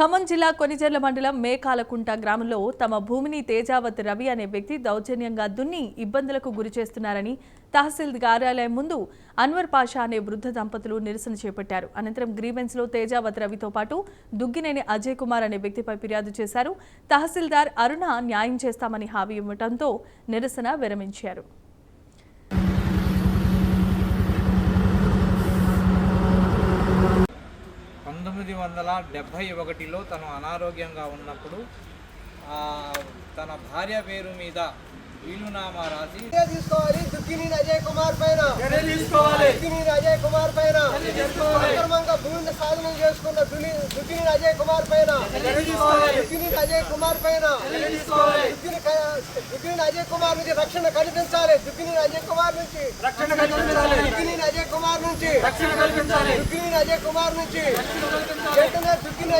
ఖమ్మం జిల్లా కొనిజర్ల మండలం మేకాలకుంట గ్రామంలో తమ భూమిని తేజావత్ రవి అనే వ్యక్తి దౌర్జన్యంగా దున్ని ఇబ్బందులకు గురి చేస్తున్నారని తహసీల్ కార్యాలయం ముందు అన్వర్ పాషా అనే వృద్ధ దంపతులు నిరసన చేపట్టారు. అనంతరం గ్రీవెన్స్ లో తేజావత్ రవితో పాటు దుగ్గినేని అజయ్ కుమార్ అనే వ్యక్తిపై ఫిర్యాదు చేశారు. తహసీల్దార్ అరుణ న్యాయం చేస్తామని హామీ ఇవ్వడంతో నిరసన విరమించారు. 1971లో తను అనారోగ్యంగా ఉన్నప్పుడు తన భార్య పేరు మీద వీలునామా రాసి తీసుకోవాలి. దుగ్గినేని అజయ్ కుమార్ పైన దుగ్గినేని అజయ్ కుమార్ పైన అక్రమంగా భూమిని సాధన చేసుకున్న దుగ్గినేని అజయ్ కుమార్ పైన దుగ్గినేని అజయ్ కుమార్ పైన దుగ్గినేని అజయ్ కుమార్ నుంచి రక్షణ కల్పించాలి. దుగ్గినేని అజయ్ కుమార్ నుంచి రక్షణ కల్పించాలి. దుగ్గినేని అజయ్ కుమార్ నుంచి రక్షణ కల్పించాలి. దుగ్గినేని అజయ్ కుమార్ నుంచి వెంటనే దుగ్గినేని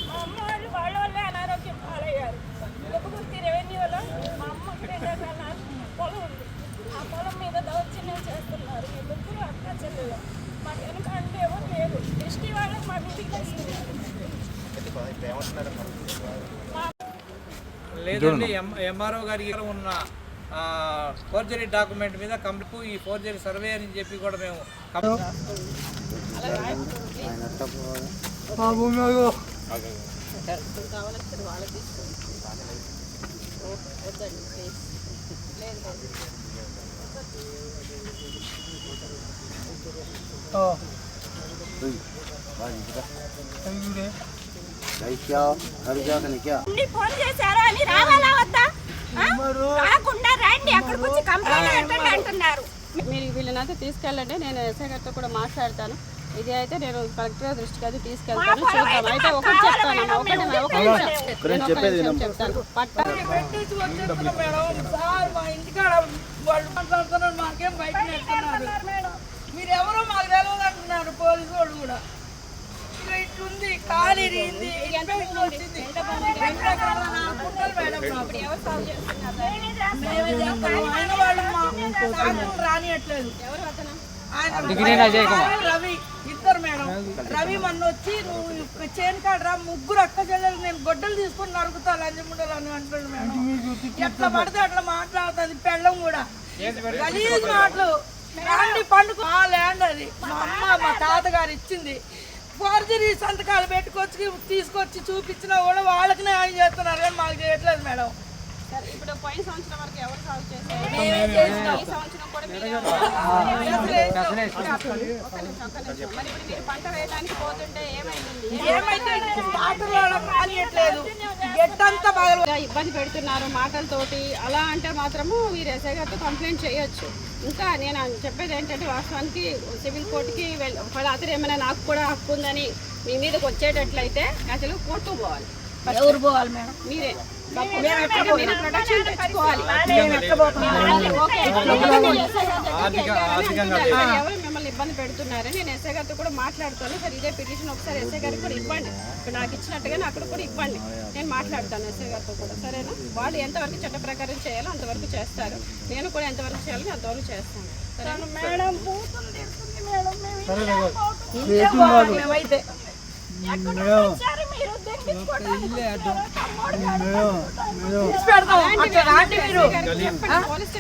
మా అమ్మ వాళ్ళే అనారోగ్యం పాలయ్యారు. గుర్తి రెవెన్యూలో మా అమ్మకి 2 ఎకరాల పొలం ఉంది. ఆ పొలం మీద దౌర్జన్యం చేస్తున్నారు. ఈ ముగ్గురు అక్క చెల్లెలు మాకు వెనుక అంటే ఎవరు లేదు. దృష్టి వాళ్ళకి మా ఇంటికి వస్తున్నారు. లేదండి, ఎంఆర్ఓ గారికి ఉన్న ఫోర్జరీ డాక్యుమెంట్ మీద కంప్లీట్ ఈ ఫోర్జరీ సర్వే అని చెప్పి కూడా మేము ఫోన్ చేశారు అని రావాలా వద్దా? రాకుండా రండి, అక్కడికి వచ్చి కంప్లైంట్ పెట్టండి అంటున్నారు. మీరు వీళ్ళనైతే తీసుకెళ్ళండి, నేను ఎస్ఐ గారితో కూడా మాట్లాడతాను. ఇది అయితే నేను కలెక్టర్ దృష్టికి అయితే తీసుకెళ్తాను. చూద్దాం. అయితే ఒకటి చెప్తాను, చెప్తాను. మాకేం బయట మీరెవరో మాకు తెలియదు అంటున్నారు పోలీసు వాళ్ళు కూడా. ఇట్లుంది కాలి రానియట్లేదు. రవి ఇద్దరు మేడం. రవి మొన్న వచ్చి నువ్వు చేను కాడరా ముగ్గురు అక్క చెల్లెలు నేను గొడ్డలు తీసుకుని నరుకుతా లంజముండలు అని అంటాడు మేడం. ఎట్లా పడితే అట్లా మాట్లాడుతుంది. పెళ్ళం కూడా గలీజ్ మాటలు. ల్యాండ్ పండుగ ల్యాండ్ అది మా అమ్మ మా తాతగారు ఇచ్చింది. ఫోర్జరీ సంతకాలు పెట్టుకొచ్చి తీసుకొచ్చి చూపించినా కూడా వాళ్ళకి న్యాయం చేస్తున్నారు కానీ మాకు చేయట్లేదు మేడం. ఇప్పుడు పోయిన సంవత్సరం వరకు ఎవరు సాగు చేశారు? ఈ సంవత్సరం కూడా మరి ఇప్పుడు మీరు పంట వేయడానికి పోతుంటే ఇబ్బంది పెడుతున్నారు మాటలతోటి. అలా అంటే మాత్రము మీరు ఎస్ఐ గారితో కంప్లైంట్ చేయొచ్చు. ఇంకా నేను చెప్పేది ఏంటంటే వాస్తవానికి సివిల్ కోర్టుకి ఒకవేళ అతను ఏమైనా నాకు కూడా హక్కు ఉందని మీ మీదకి వచ్చేటట్లయితే అసలు కోర్టుకు పోవాలి. ఎవరు పోవాలి మేడం? మీరే ఎవరు మిమ్మల్ని ఇబ్బంది పెడుతున్నారని నేను ఎస్ఐ గారితో కూడా మాట్లాడుతాను. సార్ ఇదే పిటిషన్ ఒకసారి ఎస్ఐ గారికి కూడా ఇవ్వండి. ఇప్పుడు నాకు ఇచ్చినట్టుగానే అక్కడ కూడా ఇవ్వండి. నేను మాట్లాడతాను ఎస్ఐ గారితో కూడా. సరేనా? వాళ్ళు ఎంతవరకు చట్ట ప్రకారం చేయాలో అంతవరకు చేస్తారు. నేను కూడా ఎంతవరకు చేయాలో అంతవరకు చేస్తాను. మేడం మేమైతే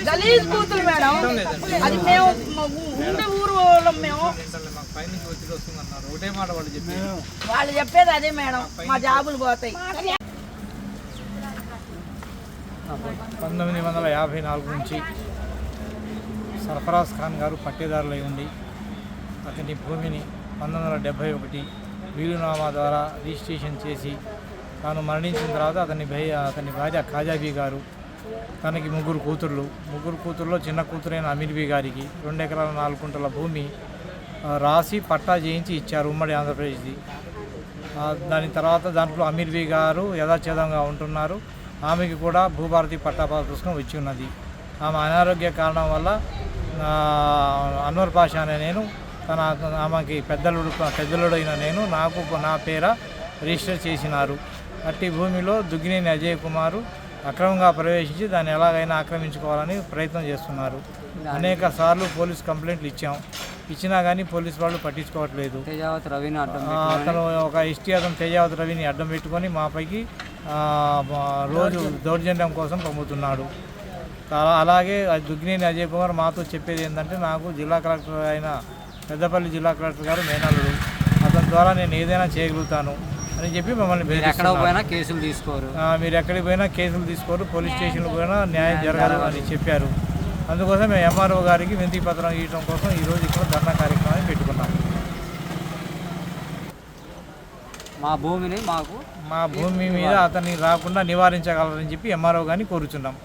గలీజ్ కూతురు మేడం. అది మేము ఉండే ఊరు మేము వాళ్ళు చెప్పేది అదే మేడం. మా జాబులు పోతాయి. 1954 నుంచి సర్ఫరాజ్ ఖాన్ గారు పట్టేదారులై ఉండి అతని భూమిని 1971 వీలునామా ద్వారా రిజిస్ట్రేషన్ చేసి తాను మరణించిన తర్వాత అతని భార్య ఖాజాబీ గారు, తనకి ముగ్గురు కూతుర్లో చిన్న కూతురైన అమీర్బీ గారికి 2 ఎకరాల 4 గుంటల భూమి రాసి పట్టా చేయించి ఇచ్చారు ఉమ్మడి ఆంధ్రప్రదేశ్ది. దాని తర్వాత దాంట్లో అమీర్బీ గారు యథాచేదంగా ఉంటున్నారు. ఆమెకి కూడా భూభారతి పట్టా పుస్తకం వచ్చి ఉన్నది. ఆమె అనారోగ్య కారణం వల్ల అన్వర్ పాషా అనే నేను ఆమెకి పెద్దలుడైన నేను నా పేర రిజిస్టర్ చేసినారు. అట్టి భూమిలో దుగ్గినేని అజయ్ కుమారు అక్రమంగా ప్రవేశించి దాన్ని ఎలాగైనా ఆక్రమించుకోవాలని ప్రయత్నం చేస్తున్నారు. అనేక సార్లు పోలీస్ కంప్లైంట్లు ఇచ్చినా కానీ పోలీసు వాళ్ళు పట్టించుకోవట్లేదు. అతను ఒక అతను తేజావత్ రవిని అడ్డం పెట్టుకొని మాపైకి రోజు దౌర్జన్యం కోసం పంపుతున్నాడు. అలాగే దుగ్గినేని అజయ్ కుమార్ మాతో చెప్పేది ఏంటంటే, నాకు జిల్లా కలెక్టర్ అయిన పెద్దపల్లి జిల్లా కలెక్టర్ గారు మేనల్లుడు, అతని ద్వారా నేను ఏదైనా చేయగలుగుతాను అని చెప్పి మమ్మల్ని మీరు ఎక్కడికి పోయినా కేసులు తీసుకోరు, పోలీస్ స్టేషన్కి పోయినా న్యాయం జరగదు అని చెప్పారు. అందుకోసం మేము ఎంఆర్ఓ గారికి వినతి పత్రం ఇవ్వడం కోసం ఈరోజు ఇక్కడ ధర్నా కార్యక్రమాన్ని పెట్టుకున్నాం. మా భూమి మీద అతన్ని రాకుండా నివారించగలరని చెప్పి ఎంఆర్ఓ గారిని కోరుచున్నాం.